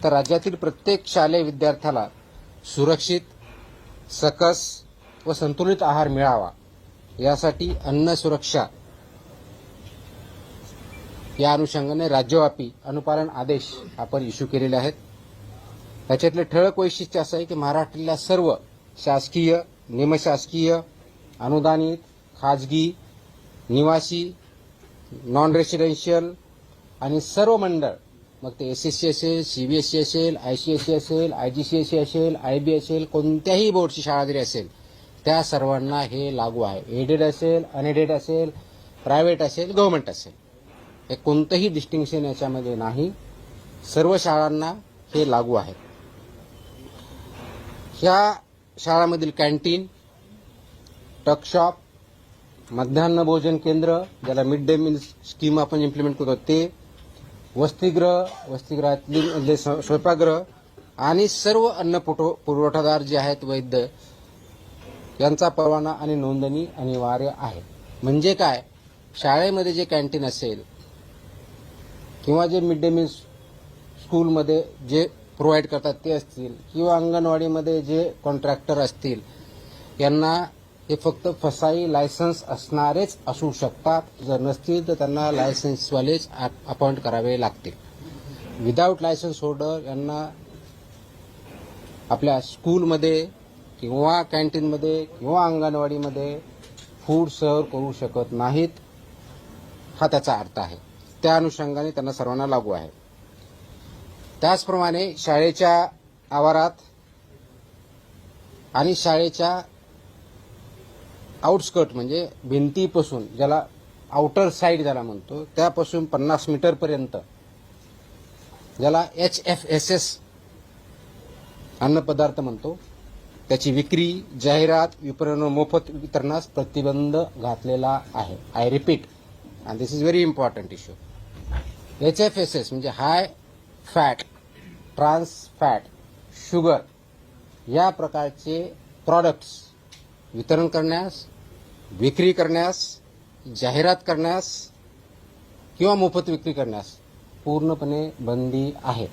तर राज्यातील प्रत्येक शालेय विद्यार्थ्याला सुरक्षित, सकस व संतुलित आहार मिळावा यासाठी अन्न सुरक्षा या अनुषंगाने राज्यव्यापी अनुपालन आदेश आपण इश्यू केलेले आहेत. त्याच्यातले ठळक वैशिष्ट्य असं आहे की महाराष्ट्रातल्या सर्व शासकीय, निमशासकीय, अनुदानित, खाजगी, निवासी, नॉन रेसिडेन्शियल आणि सर्व मंडळ, मग ते एसएससी असेल, सीबीएसई असेल, आयसीएसई असेल, आयजीसीएसई असेल, आयबी असेल, कोणत्याही बोर्डची शाळा जरी असेल त्या सर्वांना हे लागू आहे. एडेड असेल, अनएडेड असेल, प्रायव्हेट असेल, गव्हर्नमेंट असेल, हे कोणतंही डिस्टिंक्शन याच्यामध्ये नाही. सर्व शाळांना हे लागू आहे. ह्या शाळांमधील कॅन्टीन, टकशॉप, मध्यान्ह भोजन केंद्र ज्याला मिड डे मील स्कीम आपण इम्प्लिमेंट करतो ते, वसतिगृहातले स्वयंपाकगृह आणि सर्व अन्न पुरवठादार जे आहेत वैद्य यांचा परवाना आणि नोंदणी अनिवार्य आहे. म्हणजे काय, शाळेमध्ये जे कॅन्टीन असेल किंवा जे मिड डे मील स्कूलमध्ये जे प्रोव्हाइड करतात ते असतील किंवा अंगणवाडीमध्ये जे कॉन्ट्रॅक्टर असतील यांना हे फक्त फसाई लायसन्स असणारेच असू शकतात. जर नसतील तर त्यांना लायसन्सवालेच अपॉइंट करावे लागतील. विदाऊट लायसन्स होल्डर यांना आपल्या स्कूलमध्ये किंवा कॅन्टीनमध्ये किंवा अंगणवाडीमध्ये फूड सर्व्ह करू शकत नाहीत, हा त्याचा अर्थ आहे. त्या अनुषंगाने त्यांना सर्वांना लागू आहे. त्याचप्रमाणे शाळेच्या आवारात आणि शाळेच्या आउटस्कर्ट म्हणजे भिंतीपासून, ज्याला आउटर साईड ज्याला म्हणतो, त्यापासून 50 मीटरपर्यंत ज्याला HFSS अन्नपदार्थ म्हणतो, त्याची विक्री, जाहिरात, विपणन, मोफत वितरणास प्रतिबंध घातलेला आहे. I repeat, and this is very important issue. HFSS म्हणजे high fat, trans fat, sugar या प्रकारचे प्रॉडक्ट्स वितरण करण्यास, विक्री करण्यास, जाहिरात करण्यास किंवा मोफत विक्री करण्यास पूर्णपणे बंदी आहे.